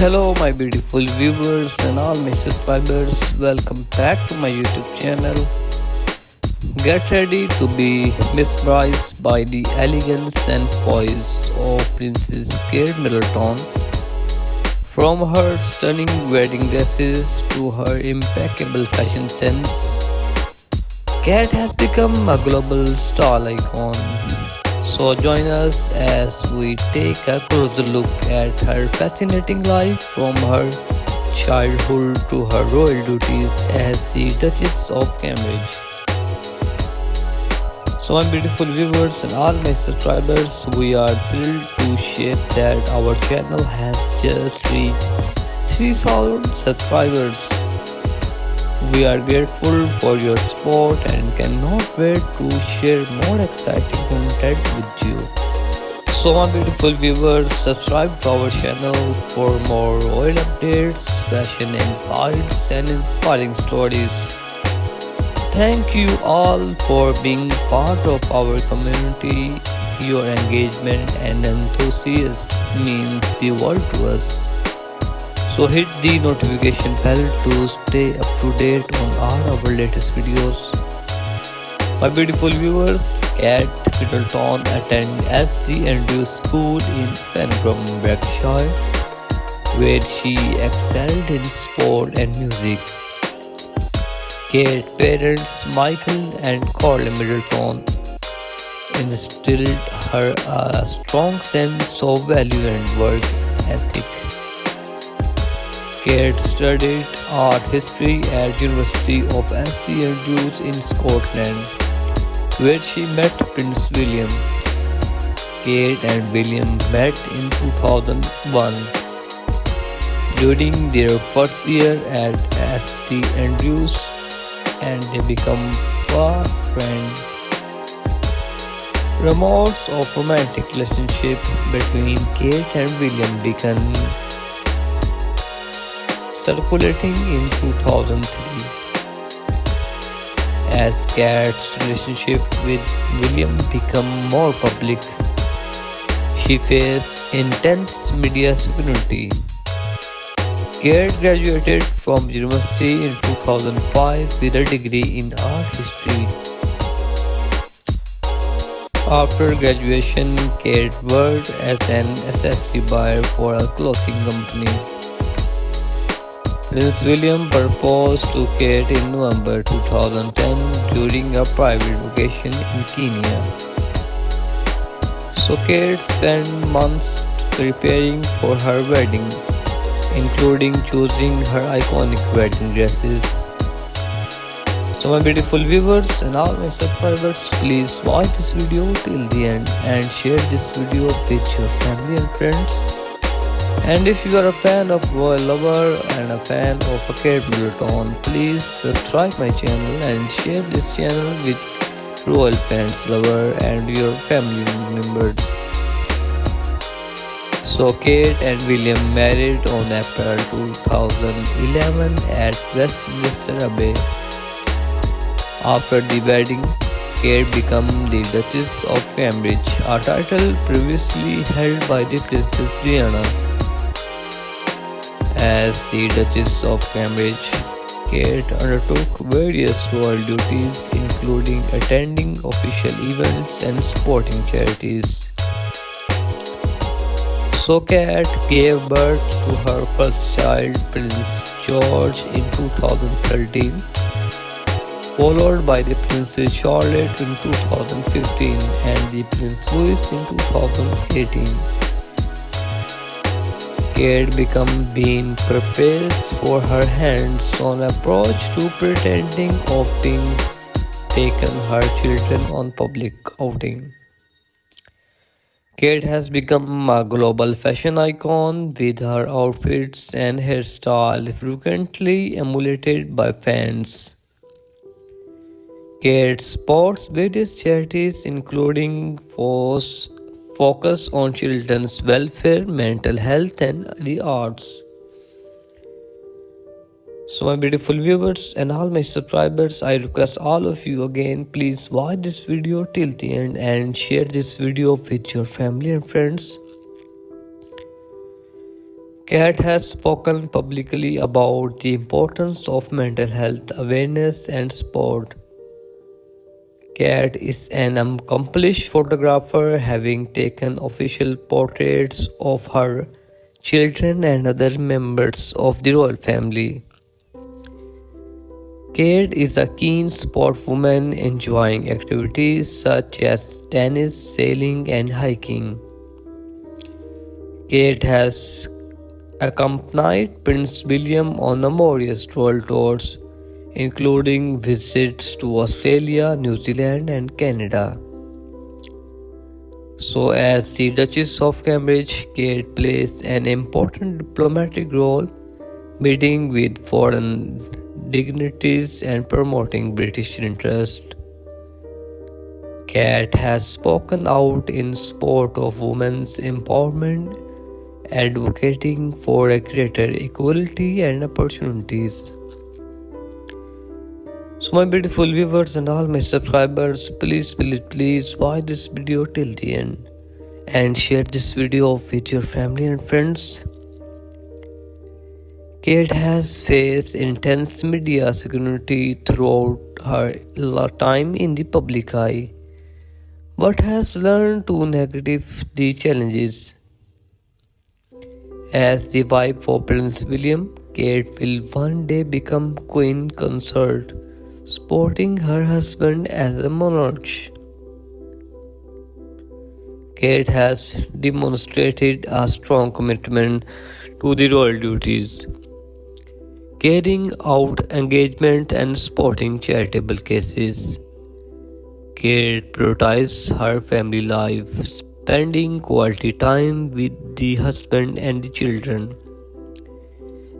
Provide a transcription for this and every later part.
Hello, my beautiful viewers and all my subscribers. Welcome back to my YouTube channel. Get ready to be mesmerized by the elegance and poise of Princess Kate Middleton. From her stunning wedding dresses to her impeccable fashion sense, Kate has become a global style icon. So join us as we take a closer look at her fascinating life from her childhood to her royal duties as the Duchess of Cambridge. So my beautiful viewers and all my subscribers, we are thrilled to share that our channel has just reached 3,000 subscribers. We are grateful for your support and cannot wait to share more exciting content with you. So my beautiful viewers, subscribe to our channel for more royal updates, fashion insights and inspiring stories. Thank you all for being part of our community. Your engagement and enthusiasm means the world to us. So hit the notification bell to stay up to date on all our latest videos. My beautiful viewers, Kate Middleton attended SG Andrews School in Penkrum, Berkshire, where she excelled in sport and music. Kate's parents, Michael and Corley Middleton, instilled her a strong sense of value and work ethic. Kate studied art history at University of St Andrews in Scotland, where she met Prince William. Kate and William met in 2001 during their first year at St Andrews, and they become fast friends. Rumors of romantic relationship between Kate and William began circulating in 2003. As Kate's relationship with William became more public, she faced intense media scrutiny. Kate graduated from university in 2005 with a degree in art history. After graduation, Kate worked as an accessory buyer for a clothing company. Prince William proposed to Kate in November 2010 during a private vacation in Kenya. So Kate spent months preparing for her wedding, including choosing her iconic wedding dresses. So my beautiful viewers and all my subscribers, please watch this video till the end and share this video with your family and friends. And if you are a fan of royal lover and a fan of a Kate Middleton, please subscribe my channel and share this channel with royal fans, lover and your family members. So Kate and William married on April 2011 at Westminster Abbey. After the wedding, Kate became the Duchess of Cambridge, a title previously held by the Princess Diana. As the Duchess of Cambridge, Kate undertook various royal duties, including attending official events and supporting charities. So Kate gave birth to her first child, Prince George, in 2013, followed by the Princess Charlotte in 2015 and the Prince Louis in 2018. Kate became being praised for her hands-on approach to pretending, often taking her children on public outing. Kate has become a global fashion icon, with her outfits and hairstyle frequently emulated by fans. Kate supports various charities, including focus on children's welfare, mental health, and the arts. So my beautiful viewers and all my subscribers, I request all of you again, please watch this video till the end and share this video with your family and friends. Kat has spoken publicly about the importance of mental health awareness and sport. Kat is an accomplished photographer, having taken official portraits of her children and other members of the royal family. Kat is a keen sportswoman enjoying activities such as tennis, sailing, and hiking. Kat has accompanied Prince William on numerous world tours, including visits to Australia, New Zealand, and Canada. So, as the Duchess of Cambridge, Kate plays an important diplomatic role, meeting with foreign dignitaries and promoting British interest. Kate has spoken out in support of women's empowerment, advocating for a greater equality and opportunities. So my beautiful viewers and all my subscribers, please watch this video till the end and share this video with your family and friends. Kate has faced intense media scrutiny throughout her time in the public eye, but has learned to navigate the challenges. As the wife of Prince William, Kate will one day become Queen Consort, supporting her husband as a monarch. Kate has demonstrated a strong commitment to the royal duties, carrying out engagement and supporting charitable cases. Kate prioritizes her family life, spending quality time with the husband and the children.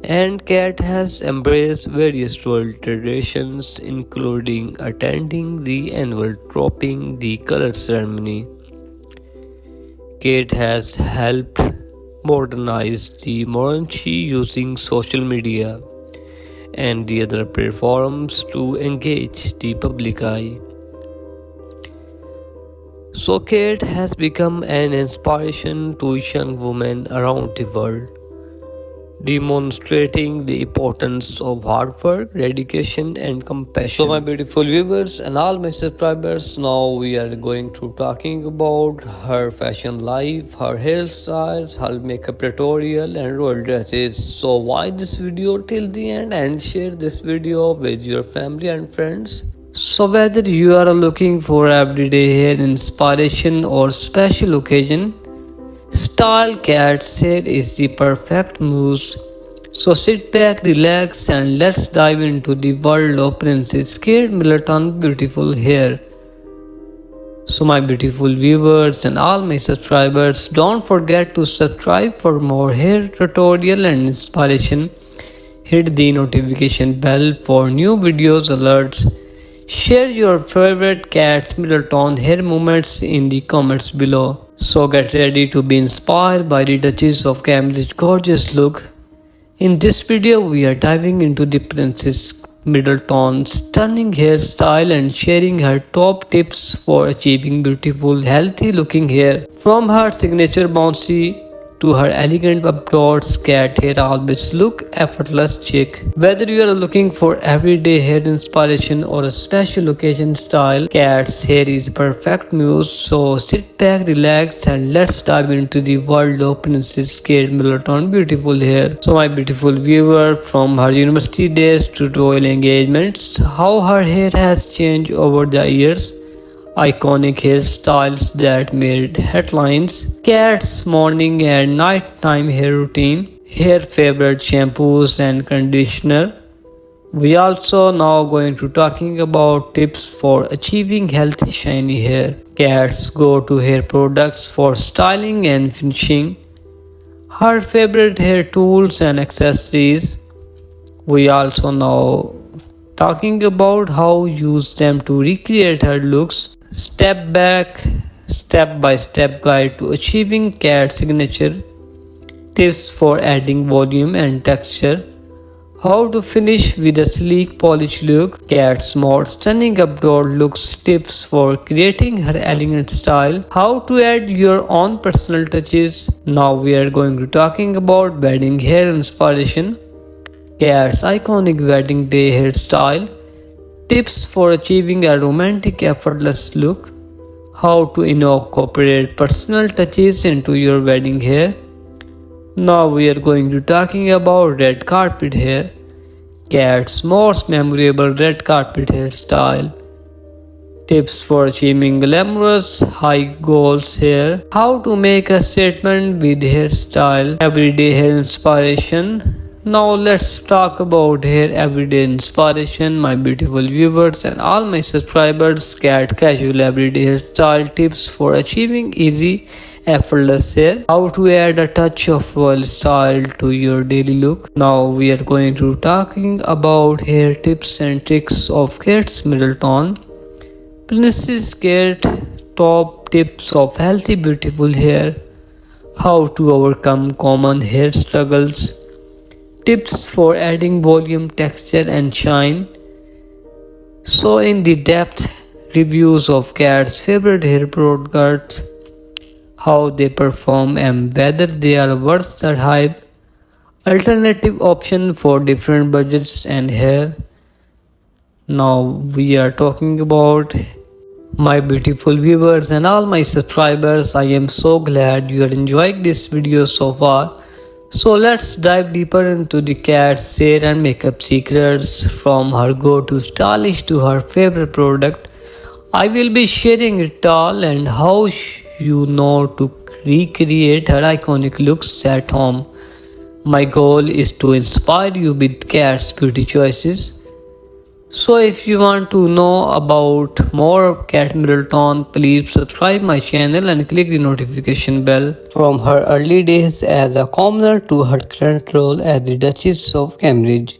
And Kate has embraced various royal traditions, including attending the annual dropping the color ceremony. Kate has helped modernize the monarchy using social media and the other platforms to engage the public eye. So Kate has become an inspiration to young women around the world, demonstrating the importance of hard work, dedication, and compassion. So my beautiful viewers and all my subscribers, now we are going to talking about her fashion life, her hairstyles, her makeup tutorial, and royal dresses. So watch this video till the end and share this video with your family and friends. So whether you are looking for everyday hair inspiration or special occasion, Style Kat's hair is the perfect muse. So sit back, relax, and let's dive into the world of Princess Kate Middleton's beautiful hair. So my beautiful viewers and all my subscribers, don't forget to subscribe for more hair tutorial and inspiration. Hit the notification bell for new videos alerts. Share your favorite Kate Middleton hair moments in the comments below. So get ready to be inspired by the Duchess of Cambridge's gorgeous look. In this video we are diving into the Princess Middleton's stunning hairstyle and sharing her top tips for achieving beautiful healthy looking hair. From her signature bouncy to her elegant updots, cat hair always look effortless chic. Whether you are looking for everyday hair inspiration or a special occasion style, Kat's hair is perfect muse. So sit back, relax, and let's dive into the world of Princess Kate Middleton beautiful hair. So my beautiful viewer, from her university days to royal engagements, how her hair has changed over the years. Iconic hairstyles that made headlines, Kat's morning and nighttime hair routine, her favorite shampoos and conditioner. We also now going to talking about tips for achieving healthy shiny hair. Kat's go-to hair products for styling and finishing, her favorite hair tools and accessories. We also now talking about how use them to recreate her looks. Step by step guide to achieving Kat's signature, tips for adding volume and texture, How to finish with a sleek polished look. Cat's more stunning outdoor looks, tips for creating her elegant style. How to add your own personal touches. Now we are going to talking about wedding hair inspiration. Cat's iconic wedding day hairstyle. Tips for achieving a romantic effortless look. How to incorporate personal touches into your wedding hair. Now we are going to talking about red carpet hair. Cat's most memorable red carpet hairstyle. Tips for achieving glamorous high goals hair. How to make a statement with hairstyle. Everyday hair inspiration. Now let's talk about hair everyday inspiration, my beautiful viewers and all my subscribers. Cat casual everyday hairstyle tips for achieving easy effortless hair. How to add a touch of royal style to your daily look. Now we are going to talking about hair tips and tricks of Cat's Middleton. Princess Cat top tips of healthy beautiful hair. How to overcome common hair struggles. Tips for adding volume, texture and shine. So in the depth reviews of Cat's favorite hair products, how they perform and whether they are worth the hype. Alternative option for different budgets and hair. Now we are talking about my beautiful viewers and all my subscribers. I am so glad you are enjoying this video so far. So let's dive deeper into the Cat's hair and makeup secrets, from her go-to stylish to her favorite product. I will be sharing it all and how you know to recreate her iconic looks at home. My goal is to inspire you with Cat's beauty choices. So if you want to know about more Cat Middleton, please subscribe my channel and click the notification bell. From her early days as a commoner to her current role as the Duchess of Cambridge,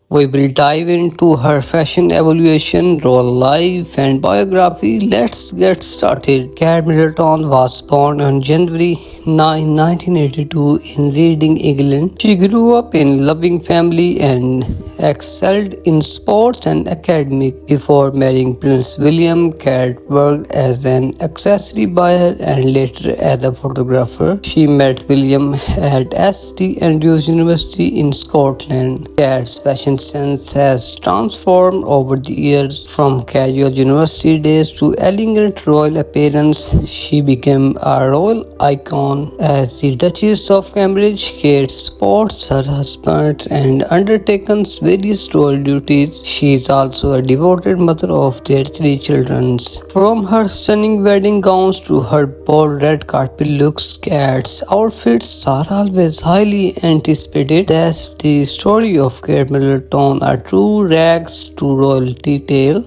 we will dive into her fashion evolution, role life and biography. Let's get started. Cat Middleton was born on January 9, 1982 in Reading, England. She grew up in a loving family and excelled in sports and academic. Before marrying Prince William, Cat worked as an accessory buyer and later as a photographer. She met William at St Andrews University in Scotland. Cat's fashion sense has transformed over the years. From casual university days to elegant royal appearance, she became a royal icon. As the Duchess of Cambridge, Kate supports her husband and undertakes various royal duties. She is also a devoted mother of their 3 children. From her stunning wedding gowns to her bold red carpet looks, Kate's outfits are always highly anticipated. That's the story of Kate Middleton, a true rags to royalty tale.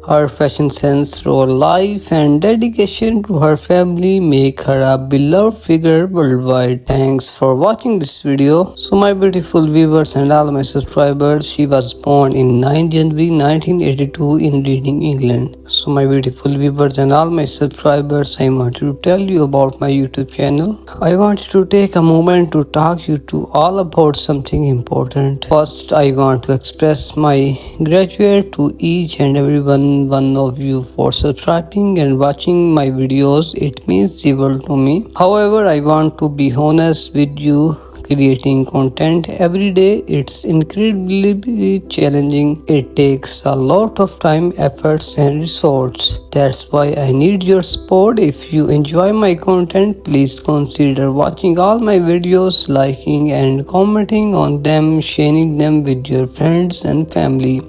Her fashion sense, royal life and dedication to her family make her a beloved figure worldwide. Thanks for watching this video. So my beautiful viewers and all my subscribers, she was born in 9 January 1982 in Reading, England. So my beautiful viewers and all my subscribers, I want to tell you about my YouTube channel. I wanted to take a moment to talk you to all about something important. First, I want to express my gratitude to each and everyone of you for subscribing and watching my videos. It means the world to me. However, I want to be honest with you. Creating content every day, it's incredibly challenging. It takes a lot of time, efforts and resources. That's why I need your support. If you enjoy my content, please consider watching all my videos, liking and commenting on them, sharing them with your friends and family,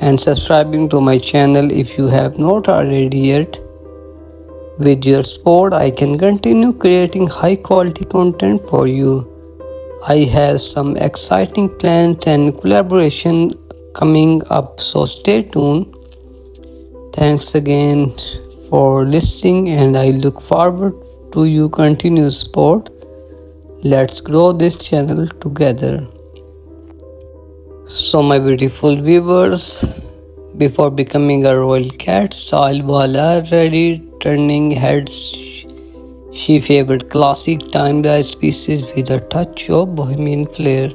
and subscribing to my channel if you have not already yet. With your support, I can continue creating high quality content for you. I have some exciting plans and collaboration coming up, so stay tuned. Thanks again for listening and I look forward to your continued support. Let's grow this channel together. So my beautiful viewers, before becoming a royal cat style while already turning heads, she favored classic timeless pieces with a touch of bohemian flair.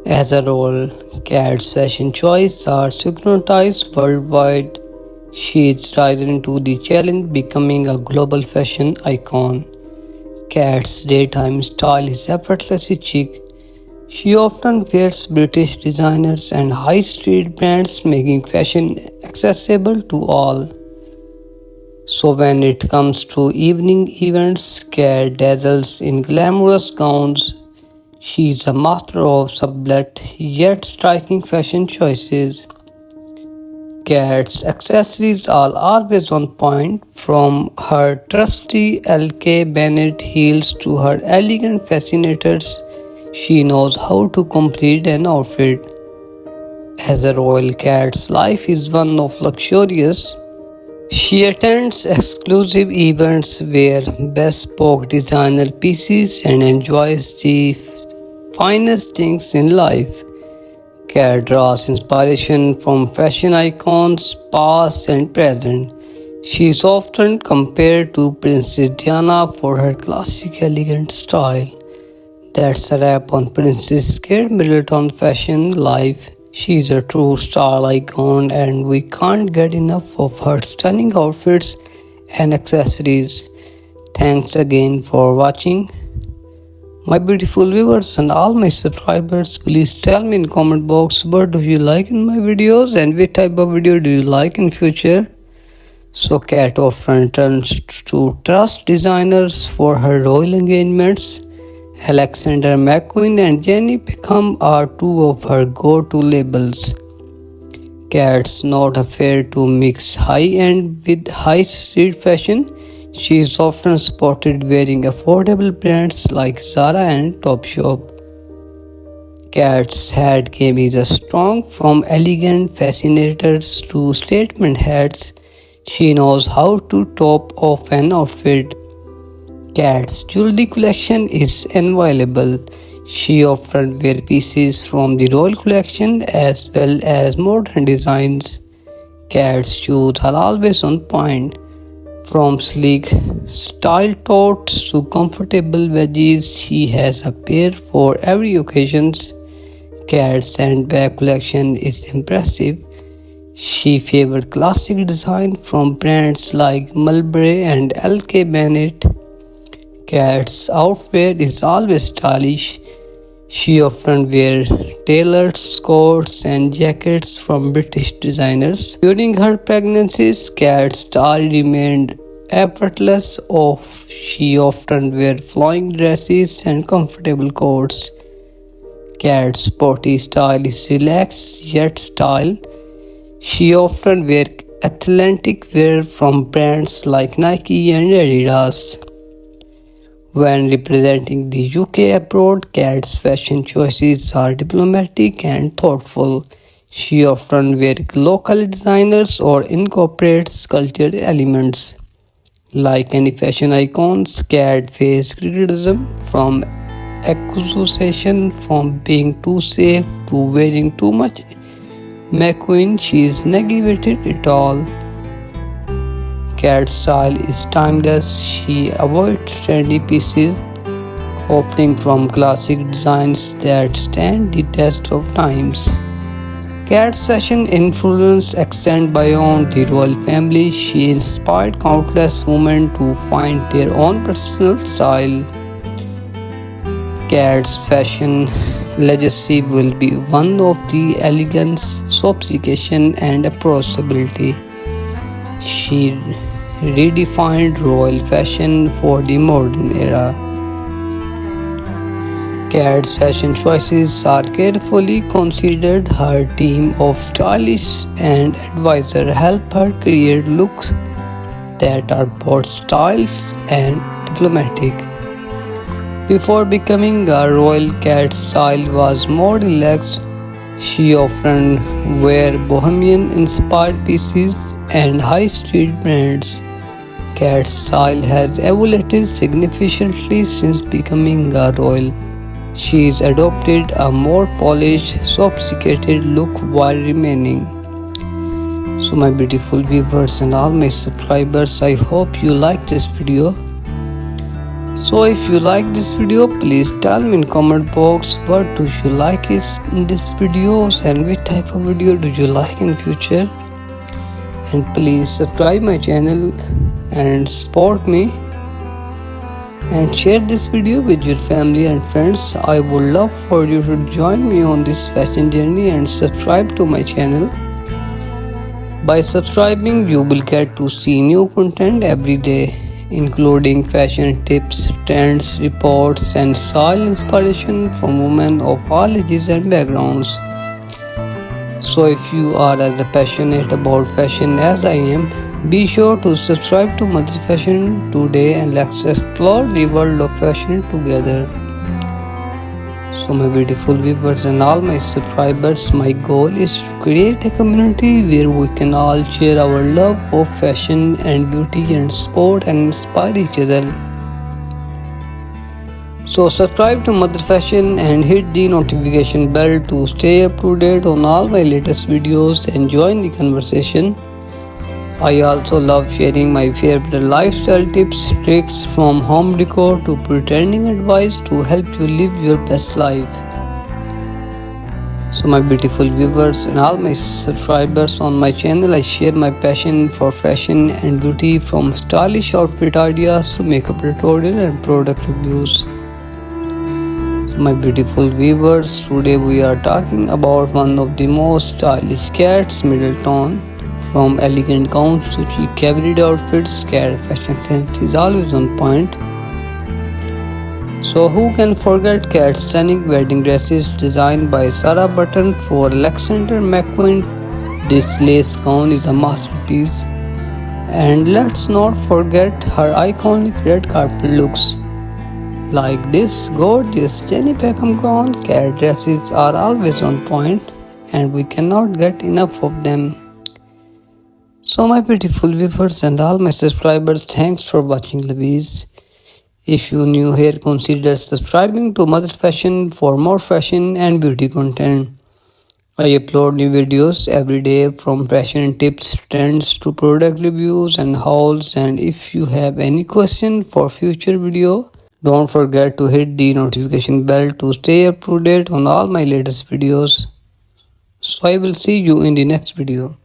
As a role, Kat's fashion choices are scrutinized worldwide. She is rising to the challenge becoming a global fashion icon. Kat's daytime style is effortlessly chic. She often wears British designers and high street brands, making fashion accessible to all. So, when it comes to evening events, Kat dazzles in glamorous gowns. She is a master of subtle yet striking fashion choices. Kat's accessories are always on point, from her trusty LK Bennett heels to her elegant fascinators. She knows how to complete an outfit. As a royal cat's life is one of luxurious. She attends exclusive events, wears bespoke designer pieces, and enjoys the finest things in life. Kat draws inspiration from fashion icons, past and present. She is often compared to Princess Diana for her classic elegant style. That's a wrap on Princess Kate Middleton fashion life. She's a true style icon and we can't get enough of her stunning outfits and accessories. Thanks again for watching. My beautiful viewers and all my subscribers, please tell me in comment box what do you like in my videos and which type of video do you like in future. So Kat often turns to trust designers for her royal engagements. Alexander McQueen and Jenny Peckham are two of her go-to labels. Kat's not afraid to mix high-end with high-street fashion. She is often spotted wearing affordable brands like Zara and Topshop. Kat's hat game is a strong, from elegant fascinators to statement hats. She knows how to top off an outfit. Kat's jewelry collection is invaluable. She often wears pieces from the royal collection as well as modern designs. Kat's shoes are always on point. From sleek style totes to comfortable wedges, she has a pair for every occasion. Kat's handbag collection is impressive. She favors classic design from brands like Mulberry and LK Bennett. Kat's outfit is always stylish. She often wears tailored coats and jackets from British designers. During her pregnancies, Kat's style remained effortless. She often wears flowing dresses and comfortable coats. Kat's sporty style is relaxed yet style. She often wears athletic wear from brands like Nike and Adidas. When representing the UK abroad, Kat's fashion choices are diplomatic and thoughtful. She often wears local designers or incorporates cultural elements. Like any fashion icons, Kat faces criticism from accusation from being too safe to wearing too much. McQueen, she is navigated it all. Kat's style is timeless. She avoids trendy pieces, opting from classic designs that stand the test of times. Kat's fashion influence extends beyond the royal family. She inspired countless women to find their own personal style. Kat's fashion legacy will be one of the elegance, sophistication, and approachability. She redefined royal fashion for the modern era. Kat's fashion choices are carefully considered. Her team of stylists and advisors help her create looks that are both stylish and diplomatic. Before becoming a royal, Kat's style was more relaxed. She often wore bohemian-inspired pieces and high-street brands. Kat's style has evolved significantly since becoming a royal. She's adopted a more polished, sophisticated look while remaining. So my beautiful viewers and all my subscribers, I hope you like this video. So if you like this video, please tell me in comment box what do you like is in this videos and which type of video do you like in future. And please subscribe my channel and support me and share this video with your family and friends. I would love for you to join me on this fashion journey and subscribe to my channel. By subscribing, you will get to see new content every day, including fashion tips, trends, reports, and style inspiration from women of all ages and backgrounds. So if you are as passionate about fashion as I am, be sure to subscribe to Mother Fashion today and let's explore the world of fashion together. So my beautiful viewers and all my subscribers, my goal is to create a community where we can all share our love of fashion and beauty and support and inspire each other. So subscribe to Mother Fashion and hit the notification bell to stay up to date on all my latest videos and join the conversation. I also love sharing my favorite lifestyle tips, tricks from home decor to pretending advice to help you live your best life. So my beautiful viewers and all my subscribers on my channel, I share my passion for fashion and beauty from stylish outfit ideas to makeup tutorial and product reviews. My beautiful viewers, today we are talking about one of the most stylish cats, Middleton. From elegant gowns to chic everyday outfits, cat fashion sense is always on point. So who can forget Cat's stunning wedding dresses designed by Sarah Burton for Alexander McQueen? This lace gown is a masterpiece. And let's not forget her iconic red carpet looks. Like this gorgeous Jenny Peckham gown, Cat dresses are always on point and we cannot get enough of them. So my beautiful viewers and all my subscribers, thanks for watching Louise. If you new here, consider subscribing to Mother Fashion for more fashion and beauty content. I upload new videos every day from fashion tips, trends to product reviews and hauls. And if you have any question for future video, don't forget to hit the notification bell to stay up to date on all my latest videos. So I will see you in the next video.